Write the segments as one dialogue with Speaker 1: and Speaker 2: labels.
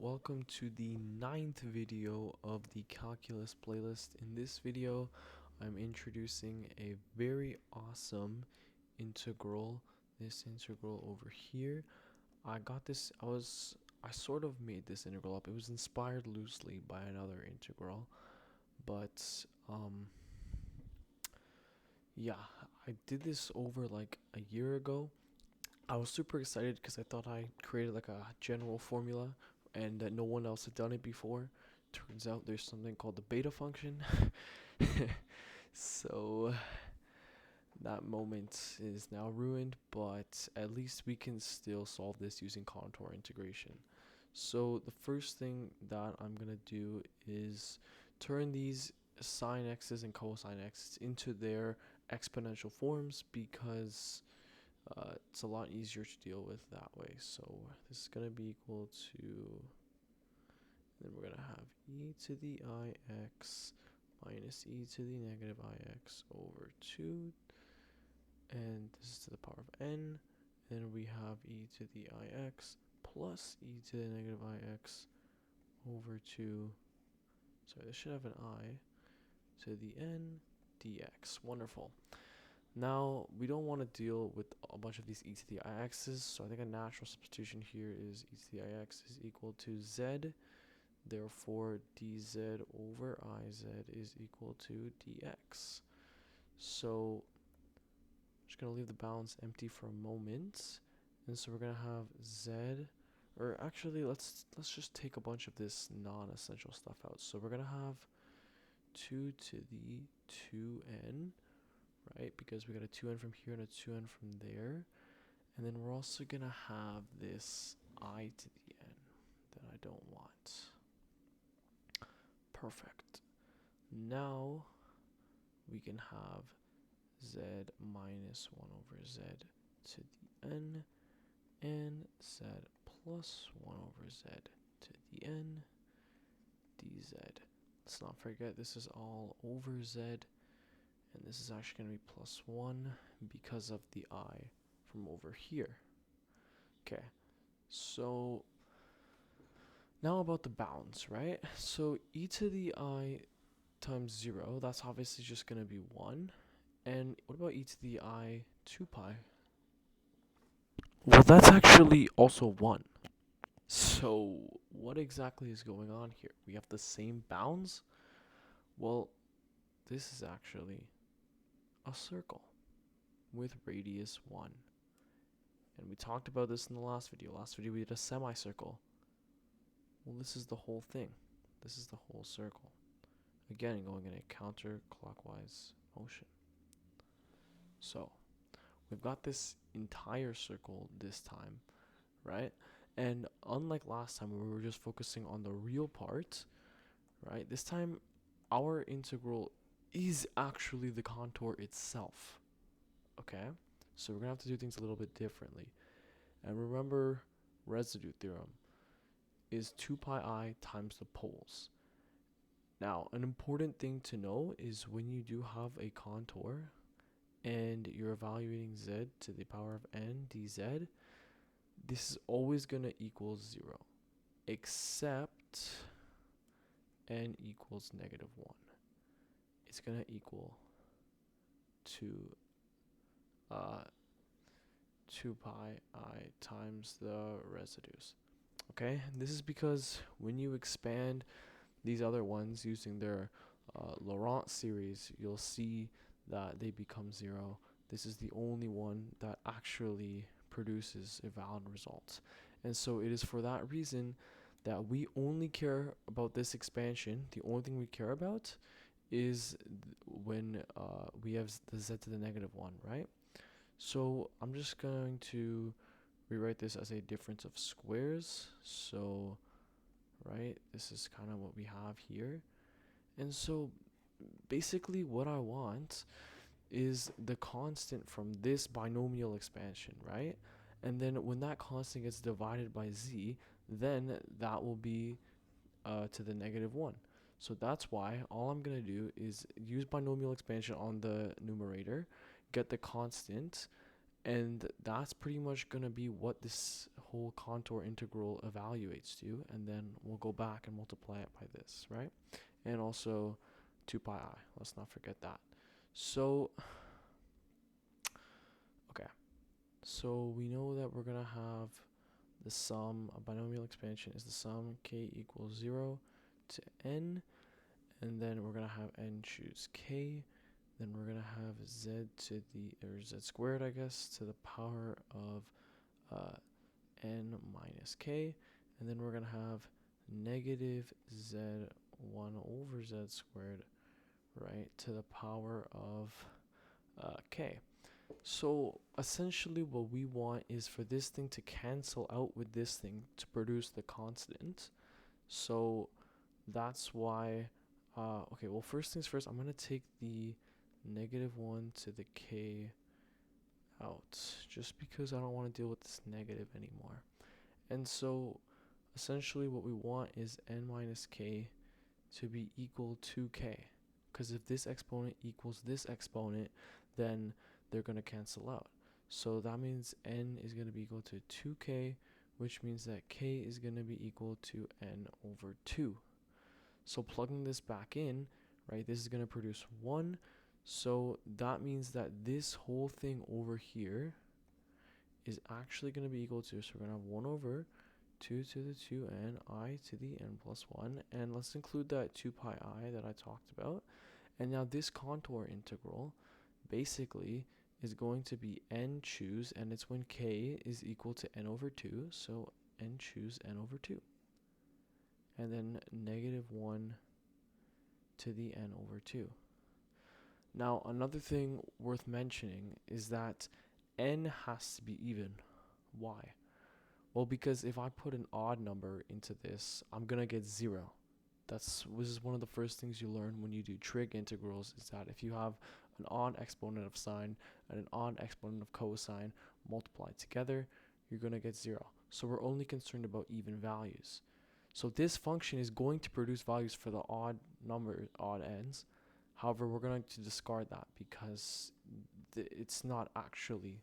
Speaker 1: welcome to the ninth video of the calculus playlist. In this video, I'm introducing a very awesome integral. This integral over here. I sort of made this integral up. It was inspired loosely by another integral, but yeah, I did this over like a year ago. I was super excited because I thought I created like a general formula and that no one else had done it before. Turns out there's something called the beta function. So that moment is now ruined, but at least we can still solve this using contour integration. So the first thing that I'm going to do is turn these sine x's and cosine x's into their exponential forms because it's a lot easier to deal with that way. So this is going to be equal to, then we're going to have e to the ix minus e to the negative ix over 2, and this is to the power of n. Then we have e to the ix plus e to the negative ix over 2. Sorry, this should have an I to the n dx. Wonderful. Now, we don't want to deal with a bunch of these e to the ix's, so I think a natural substitution here is e to the ix is equal to z. Therefore, dz over iz is equal to dx. So, I'm just going to leave the balance empty for a moment. And so we're going to have z, or actually, let's just take a bunch of this non-essential stuff out. So we're going to have 2 to the 2n, right? Because we got a 2n from here and a 2n from there. And then we're also going to have this I to the n that I don't want. Perfect. Now we can have z minus 1 over z to the n and z plus 1 over z to the n dz. Let's not forget this is all over z, and this is actually going to be plus 1 because of the I from over here. Okay, so now about the bounds, right? So e to the I times 0, that's obviously just going to be 1. And what about e to the I 2 pi? Well, that's actually also 1. So what exactly is going on here? We have the same bounds? Well, this is actually a circle with radius 1. And we talked about this in the last video. Last video we did a semicircle. Well, this is the whole thing. This is the whole circle. Again, going in a counterclockwise motion. So, we've got this entire circle this time, right? And unlike last time where we were just focusing on the real part, right? This time, our integral is actually the contour itself, okay? So we're going to have to do things a little bit differently. And remember, residue theorem is 2 pi I times the poles. Now, an important thing to know is when you do have a contour and you're evaluating z to the power of n dz, this is always going to equal 0, except n equals negative 1. It's going to equal to 2 pi I times the residues. Okay, and this is because when you expand these other ones using their Laurent series, you'll see that they become 0. This is the only one that actually produces a valid result. And so it is for that reason that we only care about this expansion. The only thing we care about is when we have the z to the negative 1, right? So I'm just going to rewrite this as a difference of squares. So, right, this is kind of what we have here. And so basically what I want is the constant from this binomial expansion, right? And then when that constant gets divided by z, then that will be to the negative 1. So that's why all I'm going to do is use binomial expansion on the numerator, get the constant, And that's pretty much going to be what this whole contour integral evaluates to. And then we'll go back and multiply it by this, right? And also 2 pi I. Let's not forget that. So, okay. So we know that we're going to have the sum, a binomial expansion is the sum k equals 0 to n. And then we're going to have n choose k. Then we're going to have z to the, or z squared, I guess, to the power of n minus k. And then we're going to have negative z1 over z squared, right, to the power of k. So essentially what we want is for this thing to cancel out with this thing to produce the constant. So that's why, okay, well, first things first, I'm going to take the -1 to the k out, just because I don't want to deal with this negative anymore. And so essentially what we want is n minus k to be equal to k, because if this exponent equals this exponent, then they're going to cancel out. So that means n is going to be equal to 2k, which means that k is going to be equal to n over 2. So plugging this back in, right, this is going to produce 1. So that means that this whole thing over here is actually going to be equal to, so we're going to have 1 over 2 to the 2n, I to the n plus 1. And let's include that 2 pi I that I talked about. And now this contour integral basically is going to be n choose, and it's when k is equal to n over 2. So n choose n over 2. And then -1 to the n over 2. Now, another thing worth mentioning is that n has to be even. Why? Well, because if I put an odd number into this, I'm going to get 0. This is one of the first things you learn when you do trig integrals, is that if you have an odd exponent of sine and an odd exponent of cosine multiplied together, you're going to get 0. So we're only concerned about even values. So this function is going to produce values for the odd ends. However, we're going to discard that because it's not actually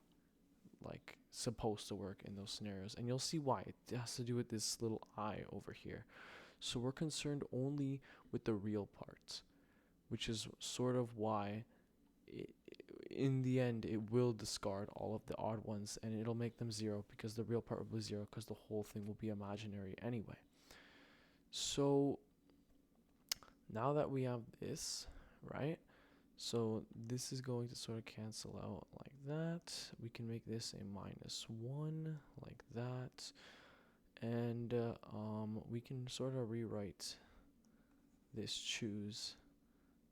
Speaker 1: like supposed to work in those scenarios. And you'll see why. It has to do with this little I over here. So we're concerned only with the real parts, which is sort of why in the end it will discard all of the odd ones and it'll make them 0, because the real part will be 0, because the whole thing will be imaginary anyway. So now that we have this, right, so this is going to sort of cancel out like that. We can make this a -1 like that. And we can sort of rewrite this choose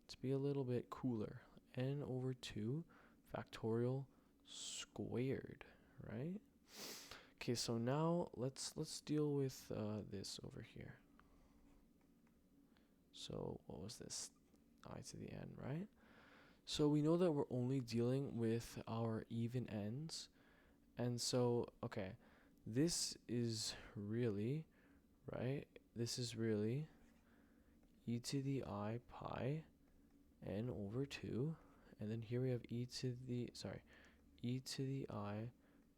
Speaker 1: to be a little bit cooler. N over 2 factorial squared, right? Okay, so now let's deal with this over here. So what was this? I to the n, right? So we know that we're only dealing with our even ends. And so, okay, this is really, right? This is really e to the I pi n over 2. And then here we have e to the I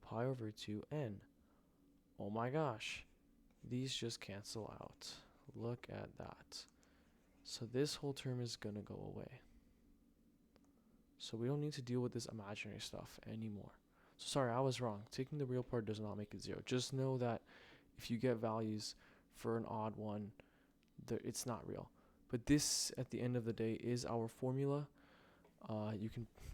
Speaker 1: pi over 2n. Oh my gosh. These just cancel out. Look at that. So this whole term is going to go away. So we don't need to deal with this imaginary stuff anymore. So sorry, I was wrong. Taking the real part does not make it 0. Just know that if you get values for an odd one, it's not real. But this, at the end of the day, is our formula. You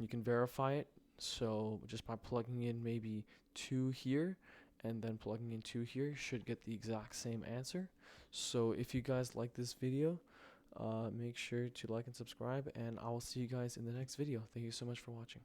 Speaker 1: can verify it. So just by plugging in maybe 2 here and then plugging in 2 here, you should get the exact same answer. So if you guys like this video, make sure to like and subscribe, and I will see you guys in the next video. Thank you so much for watching.